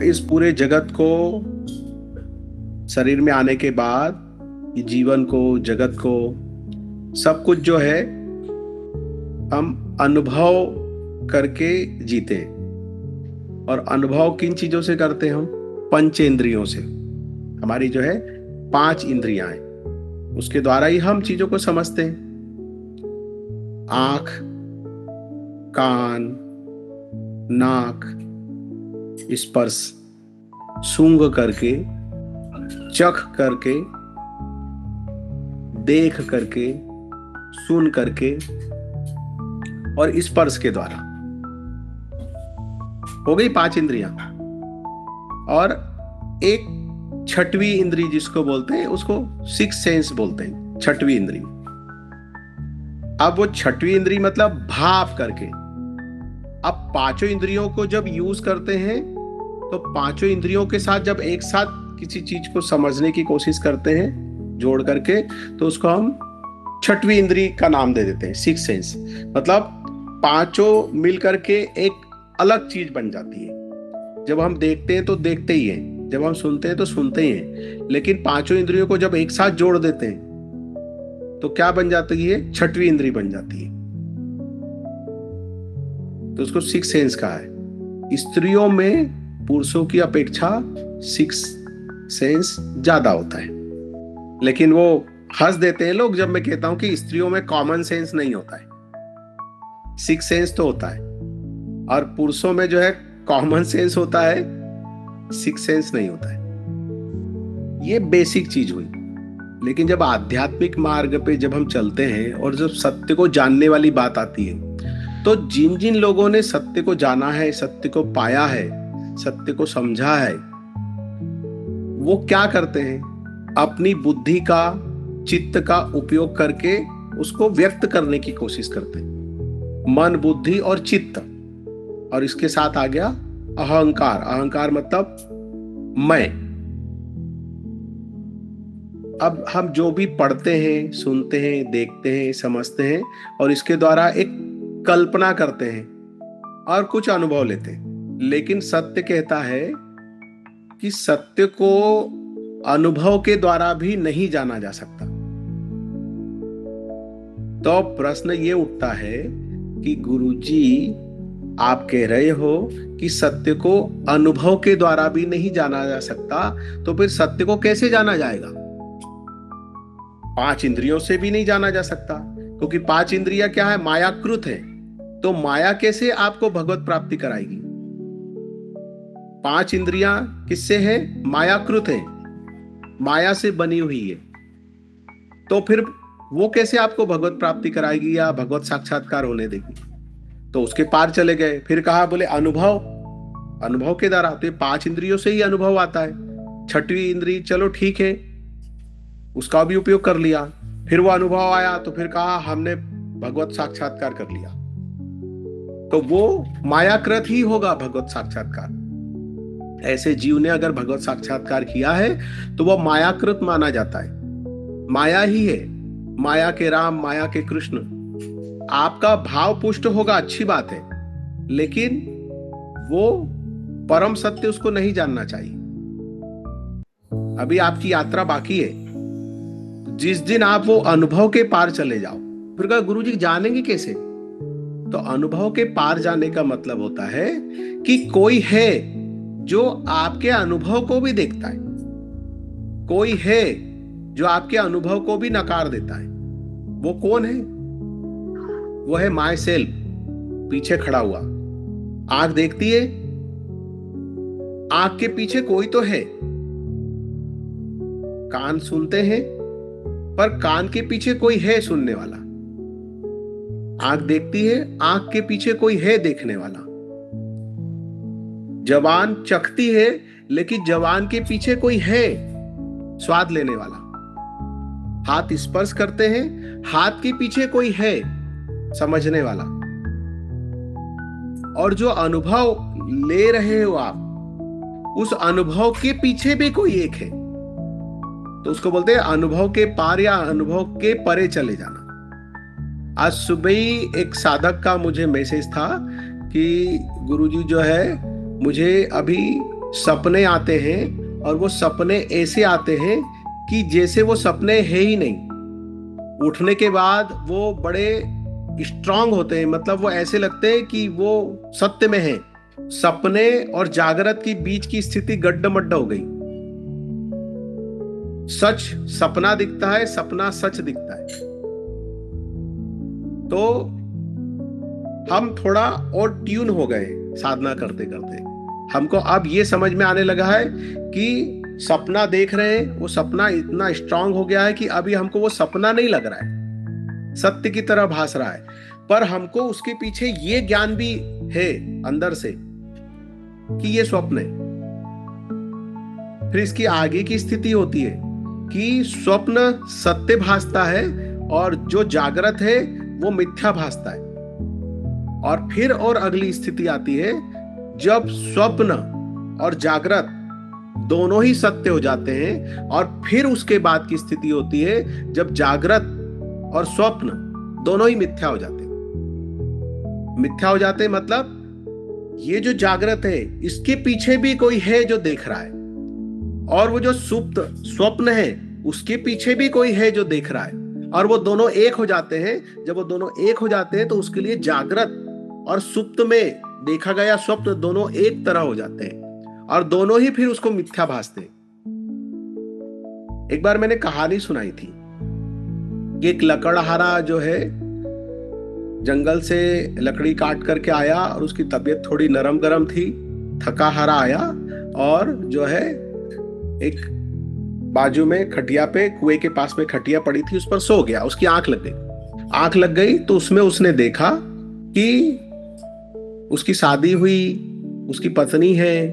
इस पूरे जगत को शरीर में आने के बाद ये जीवन को, जगत को, सब कुछ जो है हम अनुभव करके जीते। और अनुभव किन चीजों से करते हैं हम? पंचेंद्रियों से। हमारी जो है 5 इंद्रियां हैं, उसके द्वारा ही हम चीजों को समझते हैं। आंख, कान, नाक, स्पर्श, सूंघ करके, चख करके, देख करके, सुन करके और स्पर्श के द्वारा। हो गई 5 इंद्रियां। और एक छठवीं इंद्री जिसको बोलते हैं, उसको 6 सेंस बोलते हैं, छठवीं इंद्री। अब वो छठवीं इंद्री मतलब भाप करके। अब पांचों इंद्रियों को जब यूज करते हैं तो पांचों इंद्रियों के साथ जब एक साथ किसी चीज को समझने की कोशिश करते हैं जोड़ करके, तो उसको हम छठवीं इंद्री का नाम दे देते हैं, 6 सेंस। मतलब पांचों मिल करके एक अलग चीज बन जाती है। जब हम देखते हैं तो देखते ही हैं, जब हम सुनते हैं तो सुनते ही हैं, लेकिन पांचों इंद्रियों को जब एक साथ जोड़ देते हैं तो क्या बन जाती है? छठवीं इंद्री बन जाती है। तो उसको 6 सेंस कहा है। स्त्रियों में पुरुषों की अपेक्षा 6 सेंस ज्यादा होता है। लेकिन वो हंस देते हैं लोग जब मैं कहता हूं कि स्त्रियों में कॉमन सेंस नहीं होता है, 6 सेंस तो होता है, और पुरुषों में जो है कॉमन सेंस होता है, 6 सेंस नहीं होता है। ये बेसिक चीज हुई। लेकिन जब आध्यात्मिक मार्ग पे जब हम चलते हैं और जब सत्य को जानने वाली बात आती है, तो जिन जिन लोगों ने सत्य को जाना है, सत्य को पाया है, सत्य को समझा है, वो क्या करते हैं? अपनी बुद्धि का, चित्त का उपयोग करके उसको व्यक्त करने की कोशिश करते हैं। मन, बुद्धि और चित्त, और इसके साथ आ गया अहंकार। अहंकार मतलब मैं। अब हम जो भी पढ़ते हैं, सुनते हैं, देखते हैं, समझते हैं, और इसके द्वारा एक कल्पना करते हैं और कुछ अनुभव लेते हैं। लेकिन सत्य कहता है कि सत्य को अनुभव के द्वारा भी नहीं जाना जा सकता। तो प्रश्न ये उठता है कि गुरुजी आप कह रहे हो कि सत्य को अनुभव के द्वारा भी नहीं जाना जा सकता, तो फिर सत्य को कैसे जाना जाएगा? 5 इंद्रियों से भी नहीं जाना जा सकता, क्योंकि 5 इंद्रियां क्या है? मायाकृत है। तो माया कैसे आपको भगवत प्राप्ति कराएगी? 5 इंद्रियां किससे है? मायाकृत है, माया से बनी हुई है। तो फिर वो कैसे आपको भगवत प्राप्ति कराएगी या भगवत साक्षात्कार होने देगी? तो उसके पार चले गए। फिर कहा, बोले अनुभव, अनुभव के द्वारा। तो 5 इंद्रियों से ही अनुभव आता है। छठवीं इंद्री चलो ठीक है, उसका भी उपयोग कर लिया। फिर वो अनुभव आया तो फिर कहा हमने भगवत साक्षात्कार कर लिया। तो वो मायाकृत ही होगा भगवत साक्षात्कार। ऐसे जीव ने अगर भगवत साक्षात्कार किया है तो वह मायाकृत माना जाता है। माया ही है, माया के राम, माया के कृष्ण। आपका भाव पुष्ट होगा, अच्छी बात है, लेकिन वो परम सत्य उसको नहीं जानना चाहिए। अभी आपकी यात्रा बाकी है। जिस दिन आप वो अनुभव के पार चले जाओ, फिर कहा गुरुजी जानेंगे कैसे? तो अनुभव के पार जाने का मतलब होता है कि कोई है जो आपके अनुभव को भी देखता है, कोई है जो आपके अनुभव को भी नकार देता है। वो कौन है? वो है माई सेल्फ, पीछे खड़ा हुआ। आंख देखती है, आंख के पीछे कोई तो है। कान सुनते हैं, पर कान के पीछे कोई है सुनने वाला। आंख देखती है, आंख के पीछे कोई है देखने वाला। जबान चखती है, लेकिन जबान के पीछे कोई है स्वाद लेने वाला। हाथ स्पर्श करते हैं, हाथ के पीछे कोई है समझने वाला। और जो अनुभव ले रहे हो आप, उस अनुभव के पीछे भी कोई एक है। तो उसको बोलते हैं अनुभव के पार या अनुभव के परे चले जाना। आज सुबह ही एक साधक का मुझे मैसेज था कि गुरुजी जो है, मुझे अभी सपने आते हैं और वो सपने ऐसे आते हैं कि जैसे वो सपने है ही नहीं। उठने के बाद वो बड़े स्ट्रांग होते हैं, मतलब वो ऐसे लगते हैं कि वो सत्य में है। सपने और जागृत के बीच की स्थिति गड्ढमड्ढ हो गई। सच सपना दिखता है, सपना सच दिखता है। तो हम थोड़ा और ट्यून हो गए साधना करते करते। हमको अब ये समझ में आने लगा है कि सपना देख रहे हैं, वो सपना इतना स्ट्रांग हो गया है कि अभी हमको वो सपना नहीं लग रहा है, सत्य की तरह भास रहा है। पर हमको उसके पीछे ये ज्ञान भी है अंदर से कि ये स्वप्न है। फिर इसकी आगे की स्थिति होती है कि स्वप्न सत्य भासता है और जो जागृत है वो मिथ्या भासता है। और फिर और अगली स्थिति आती है जब स्वप्न और जागृत दोनों ही सत्य हो जाते हैं, और फिर उसके बाद की स्थिति होती है जब जागृत और स्वप्न दोनों ही मिथ्या हो जाते हैं। मिथ्या हो जाते हैं मतलब ये जो जागृत है इसके पीछे भी कोई है जो देख रहा है, और वो जो सुप्त स्वप्न है उसके पीछे भी कोई है जो देख रहा है, और वो दोनों एक हो जाते हैं। जब वो दोनों एक हो जाते हैं तो उसके लिए जागृत और सुप्त में देखा गया स्वप्न दोनों एक तरह हो जाते हैं, और दोनों ही फिर उसको मिथ्या भासते हैं। एक बार मैंने कहानी सुनाई थी कि एक लकड़हारा जो है जंगल से लकड़ी काट करके आया, और उसकी तबीयत थोड़ी नरम गरम थी, थका हारा आया, और जो है एक बाजू में खटिया पे, कुएं के पास में खटिया पड़ी थी, उस पर सो गया। उसकी आंख लग गई। आंख लग गई तो उसमें उसने देखा कि उसकी शादी हुई, उसकी पत्नी है,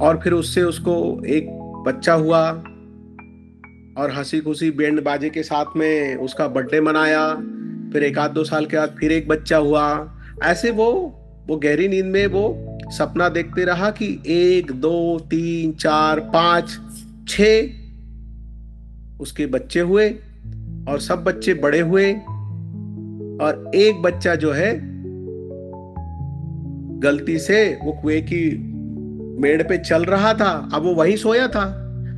और फिर उससे उसको एक बच्चा हुआ, और हंसी खुशी बैंड बाजे के साथ में उसका बर्थडे मनाया। फिर 1-2 साल के बाद फिर एक बच्चा हुआ। ऐसे वो गहरी नींद में वो सपना देखते रहा कि 1 2 3 4 5 6 उसके बच्चे हुए, और सब बच्चे बड़े हुए, और एक बच्चा जो है गलती से वो कुएं की मेड़ पे चल रहा था। अब वो वहीं सोया था,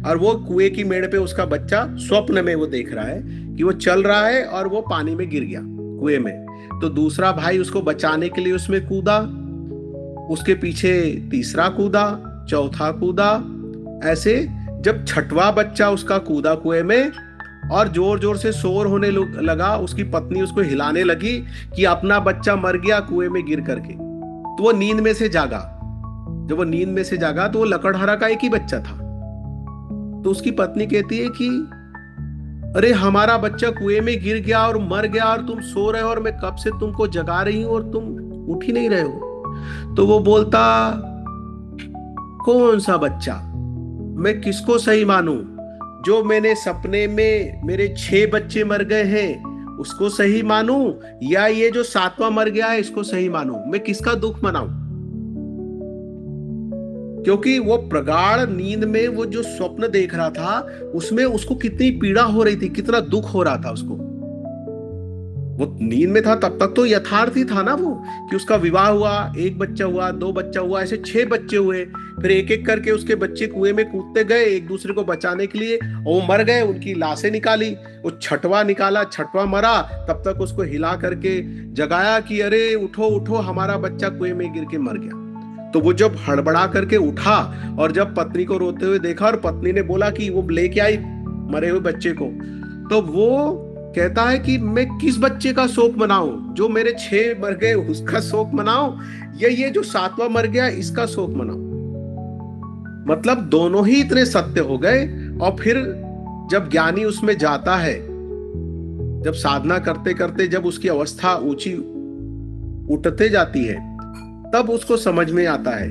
और वो कुएं की मेड़ पे उसका बच्चा स्वप्न में वो देख रहा है कि वो चल रहा है और वो पानी में गिर गया कुएं में। तो दूसरा भाई उसको बचाने के लिए उसमें कूदा, उसके पीछे तीसरा कूदा, चौथा कूदा। ऐसे जब छठवां बच्चा उसका कूदा कुएं में, और जोर जोर से शोर होने लगा, उसकी पत्नी उसको हिलाने लगी कि अपना बच्चा मर गया कुएं में गिर करके। तो वो नींद में से जागा। जब वो नींद में से जागा तो वो लकड़हारा का एक ही बच्चा था। तो उसकी पत्नी कहती है कि अरे हमारा बच्चा कुएं में गिर गया और मर गया, और तुम सो रहे हो, और मैं कब से तुमको जगा रही हूं और तुम उठ ही नहीं रहे हो। तो वो बोलता, कौन सा बच्चा? मैं किसको सही मानूं? जो मैंने सपने में मेरे 6 बच्चे मर गए हैं उसको सही मानूं, या ये जो 7वां मर गया है इसको सही मानूं? मैं किसका दुख मनाऊं? क्योंकि वो प्रगाढ़ नींद में वो जो स्वप्न देख रहा था उसमें उसको कितनी पीड़ा हो रही थी, कितना दुख हो रहा था उसको। वो नींद में था तब तक तो यथार्थ ही था ना वो, कि उसका विवाह हुआ, 1 बच्चा हुआ, 2 बच्चा हुआ, ऐसे 6 बच्चे हुए। फिर एक एक करके उसके बच्चे कुएं में कूदते गए एक दूसरे को बचाने के लिए, और वो मर गए। उनकी लाशें निकाली, वो छठवां निकाला, छठवां मरा, तब तक उसको हिला करके जगाया कि अरे उठो उठो, हमारा बच्चा कुएं में गिर के मर गया। तो वो जब हड़बड़ा करके उठा और जब पत्नी को रोते हुए देखा, और पत्नी ने बोला कि वो लेके आई मरे हुए बच्चे को, तो वो कहता है कि मैं किस बच्चे का शोक मनाऊं? जो मेरे 6 मर गए उसका शोक मनाऊं, या ये जो 7वां मर गया इसका शोक मनाऊं? मतलब दोनों ही इतने सत्य हो गए। और फिर जब ज्ञानी उसमें जाता है, जब साधना करते करते जब उसकी अवस्था ऊंची उठते जाती है, तब उसको समझ में आता है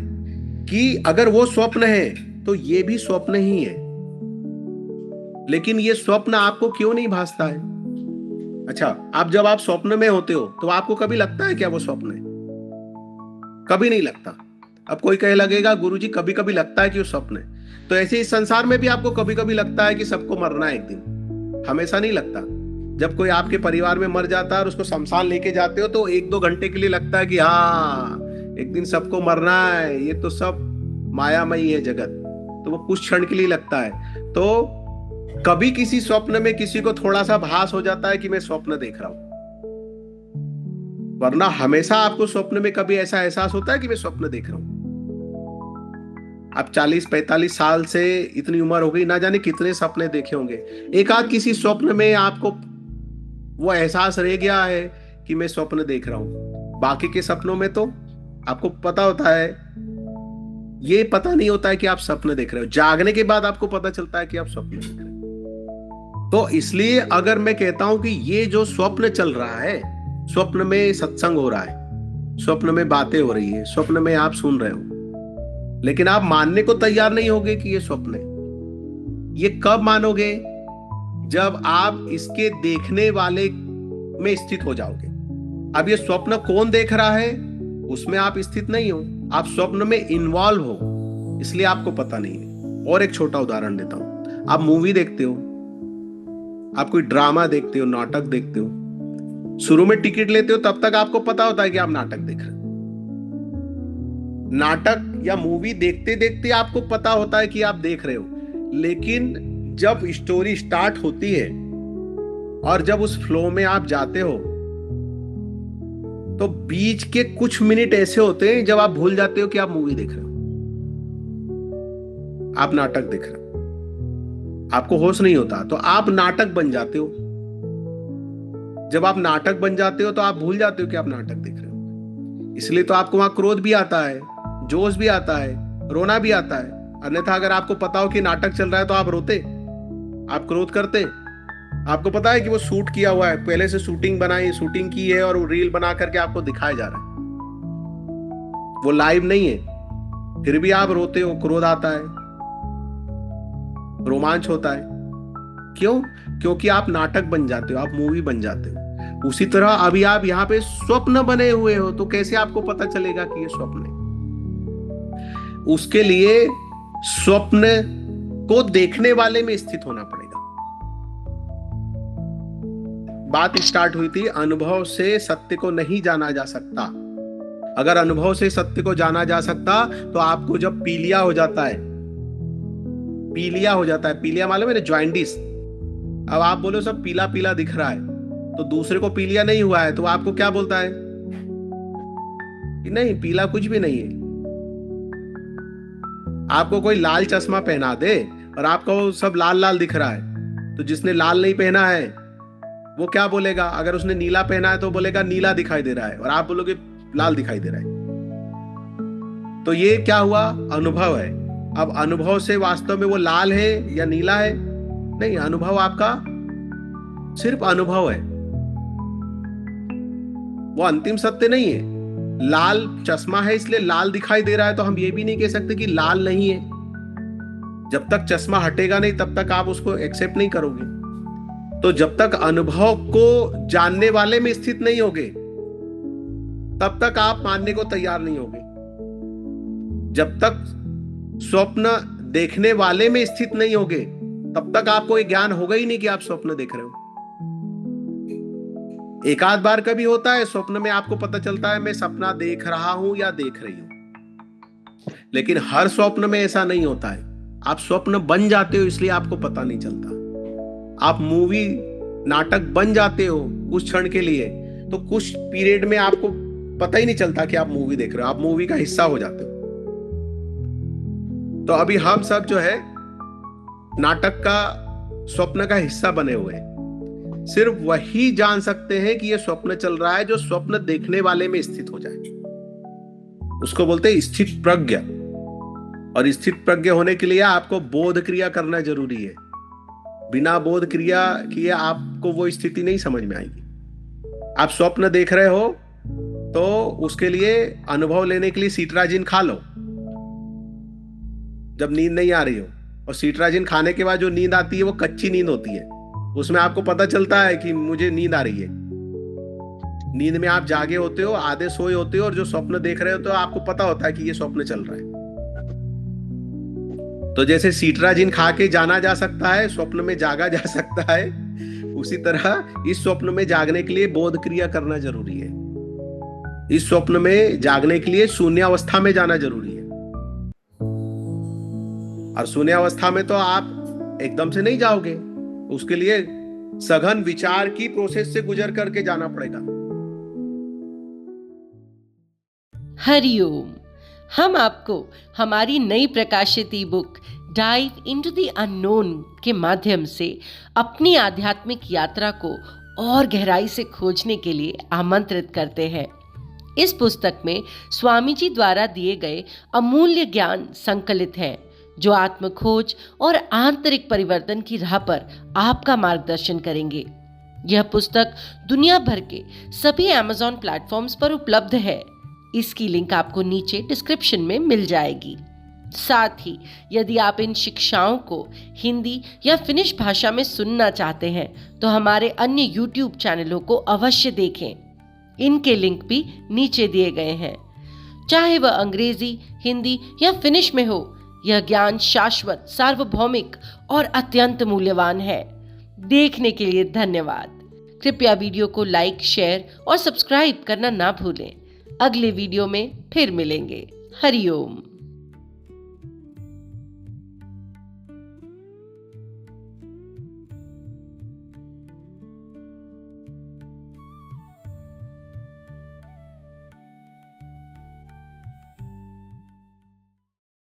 कि अगर वो स्वप्न है तो ये भी स्वप्न ही है। लेकिन ये स्वप्न आपको क्यों नहीं भासता है? अच्छा, आप जब आप स्वप्न में होते हो तो आपको कभी लगता है क्या वो स्वप्न है? कभी नहीं लगता। अब कोई कहे लगेगा गुरुजी कभी कभी लगता है कि वो स्वप्न है। तो ऐसे इस संसार में भी आपको कभी कभी लगता है कि सबको मरना है एक दिन, हमेशा नहीं लगता। जब कोई आपके परिवार में मर जाता है और उसको शमशान लेके जाते हो तो 1-2 घंटे के लिए लगता है कि हाँ एक दिन सबको मरना है, ये तो सब मायामयी है जगत, तो वो कुछ क्षण के लिए लगता है। तो कभी किसी स्वप्न में किसी को थोड़ा सा भास हो जाता है कि मैं स्वप्न देख रहा हूं, वरना हमेशा आपको स्वप्न में कभी ऐसा एहसास होता है कि मैं स्वप्न देख रहा हूं। आप 40-45 साल से इतनी उम्र हो गई, ना जाने कितने सपने देखे होंगे, एक आध किसी स्वप्न में आपको वो एहसास रह गया है कि मैं स्वप्न देख रहा हूं। बाकी के सपनों में तो आपको पता होता है, ये पता नहीं होता है कि आप सपने देख रहे हो। जागने के बाद आपको पता चलता है कि आप स्वप्न देख रहे हो। तो इसलिए अगर मैं कहता हूं कि ये जो स्वप्न चल रहा है, स्वप्न में सत्संग हो रहा है, स्वप्न में बातें हो रही है, स्वप्न में आप सुन रहे हो, लेकिन आप मानने को तैयार नहीं होगे कि ये स्वप्न है। ये कब मानोगे? जब आप इसके देखने वाले में स्थित हो जाओगे। अब ये स्वप्न कौन देख रहा है उसमें आप स्थित नहीं हो, आप स्वप्न में इन्वॉल्व हो, इसलिए आपको पता नहीं है। और एक छोटा उदाहरण देता हूं, आप मूवी देखते हो, आप कोई ड्रामा देखते हो, नाटक देखते हो, शुरू में टिकट लेते हो, तब तक आपको पता होता है कि आप नाटक देख रहे हो। नाटक या मूवी देखते देखते आपको पता होता है कि आप देख रहे हो, लेकिन जब स्टोरी स्टार्ट होती है और जब उस फ्लो में आप जाते हो, तो बीच के कुछ मिनट ऐसे होते हैं जब आप भूल जाते हो कि आप मूवी देख रहे हो, आप नाटक देख रहे हो, आपको होश नहीं होता, तो आप नाटक बन जाते हो। जब आप नाटक बन जाते हो तो आप भूल जाते हो कि आप नाटक देख रहे हो। इसलिए तो आपको वहां क्रोध भी आता है, जोश भी आता है, रोना भी आता है। अन्यथा अगर आपको पता हो कि नाटक चल रहा है तो आप रोते, आप क्रोध करते। आपको पता है कि वो शूट किया हुआ है, पहले से शूटिंग की है और वो रील बना करके आपको दिखाया जा रहा है, वो लाइव नहीं है, फिर भी आप रोते हो, क्रोध आता है, रोमांच होता है। क्यों? क्योंकि आप नाटक बन जाते हो, आप मूवी बन जाते हो। उसी तरह अभी आप यहाँ पे स्वप्न बने हुए हो, तो कैसे आपको पता चलेगा कि ये स्वप्न है? उसके लिए स्वप्न को देखने वाले में स्थित होना पड़ेगा। बात स्टार्ट हुई थी, अनुभव से सत्य को नहीं जाना जा सकता। अगर अनुभव से सत्य को जाना जा सकता तो आपको जब पीलिया हो जाता है, पीलिया मालूम है, जॉइंडिस। अब आप बोलो सब पीला पीला दिख रहा है, तो दूसरे को पीलिया नहीं हुआ है, तो आपको क्या बोलता है कि नहीं, पीला कुछ भी नहीं है। आपको कोई लाल चश्मा पहना दे और आपको सब लाल लाल दिख रहा है, तो जिसने लाल नहीं पहना है वो क्या बोलेगा? अगर उसने नीला पहना है तो बोलेगा नीला दिखाई दे रहा है, और आप बोलोगे लाल दिखाई दे रहा है। तो ये क्या हुआ? अनुभव है। अब अनुभव से वास्तव में वो लाल है या नीला है? नहीं, अनुभव आपका सिर्फ अनुभव है, वो अंतिम सत्य नहीं है। लाल चश्मा है इसलिए लाल दिखाई दे रहा है, तो हम ये भी नहीं कह सकते कि लाल नहीं है। जब तक चश्मा हटेगा नहीं तब तक आप उसको एक्सेप्ट नहीं करोगे। तो जब तक अनुभव को जानने वाले में स्थित नहीं होगे तब तक आप मानने को तैयार नहीं होगे। जब तक स्वप्न देखने वाले में स्थित नहीं होगे तब तक आपको ये ज्ञान होगा ही नहीं कि आप स्वप्न देख रहे हो। एक आध बार कभी होता है स्वप्न में आपको पता चलता है मैं सपना देख रहा हूं या देख रही हूं, लेकिन हर स्वप्न में ऐसा नहीं होता है। आप स्वप्न बन जाते हो इसलिए आपको पता नहीं चलता। आप मूवी नाटक बन जाते हो कुछ क्षण के लिए, तो कुछ पीरियड में आपको पता ही नहीं चलता कि आप मूवी देख रहे हो, आप मूवी का हिस्सा हो जाते हो। तो अभी हम सब जो है नाटक का, स्वप्न का हिस्सा बने हुए हैं। सिर्फ वही जान सकते हैं कि ये स्वप्न चल रहा है जो स्वप्न देखने वाले में स्थित हो जाए। उसको बोलते हैं स्थित प्रज्ञ। और स्थित प्रज्ञ होने के लिए आपको बोध क्रिया करना जरूरी है। बिना बोध क्रिया किए आपको वो स्थिति नहीं समझ में आएगी। आप स्वप्न देख रहे हो तो उसके लिए अनुभव लेने के लिए सीट्राजिन खा लो जब नींद नहीं आ रही हो, और सीट्राजिन खाने के बाद जो नींद आती है वो कच्ची नींद होती है। उसमें आपको पता चलता है कि मुझे नींद आ रही है। नींद में आप जागे होते हो, आधे सोए होते हो, और जो स्वप्न देख रहे हो तो आपको पता होता है कि ये स्वप्न चल रहा है। तो जैसे सीट्राजिन खा के जाना जा सकता है, स्वप्न में जागा जा सकता है, उसी तरह इस स्वप्न में जागने के लिए बोध क्रिया करना जरूरी है। इस स्वप्न में जागने के लिए शून्य अवस्था में जाना जरूरी है। और शून्य अवस्था में तो आप एकदम से नहीं जाओगे, उसके लिए सघन विचार की प्रोसेस से गुजर करके जाना पड़ेगा। हरिओम। हम आपको हमारी नई प्रकाशित ई book dive into the unknown के माध्यम से अपनी आध्यात्मिक यात्रा को और गहराई से खोजने के लिए आमंत्रित करते हैं। इस पुस्तक में स्वामी जी द्वारा दिए गए अमूल्य ज्ञान संकलित हैं, जो आत्मखोज और आंतरिक परिवर्तन की राह पर आपका मार्गदर्शन करेंगे। यह पुस्तक दुनिया भर के सभी Amazon प्लेटफॉर्म्स पर उपलब्ध है। इसकी लिंक आपको नीचे डिस्क्रिप्शन में मिल जाएगी। साथ ही यदि आप इन शिक्षाओं को हिंदी या फिनिश भाषा में सुनना चाहते हैं तो हमारे अन्य YouTube चैनलों को अवश्य देखें। इनके लिंक भी नीचे दिए गए हैं। चाहे वह अंग्रेजी, हिंदी या फिनिश में हो, यह ज्ञान शाश्वत, सार्वभौमिक और अत्यंत मूल्यवान है। देखने के लिए धन्यवाद। कृपया वीडियो को लाइक, शेयर और सब्सक्राइब करना ना भूलें। अगले वीडियो में फिर मिलेंगे। हरिओम।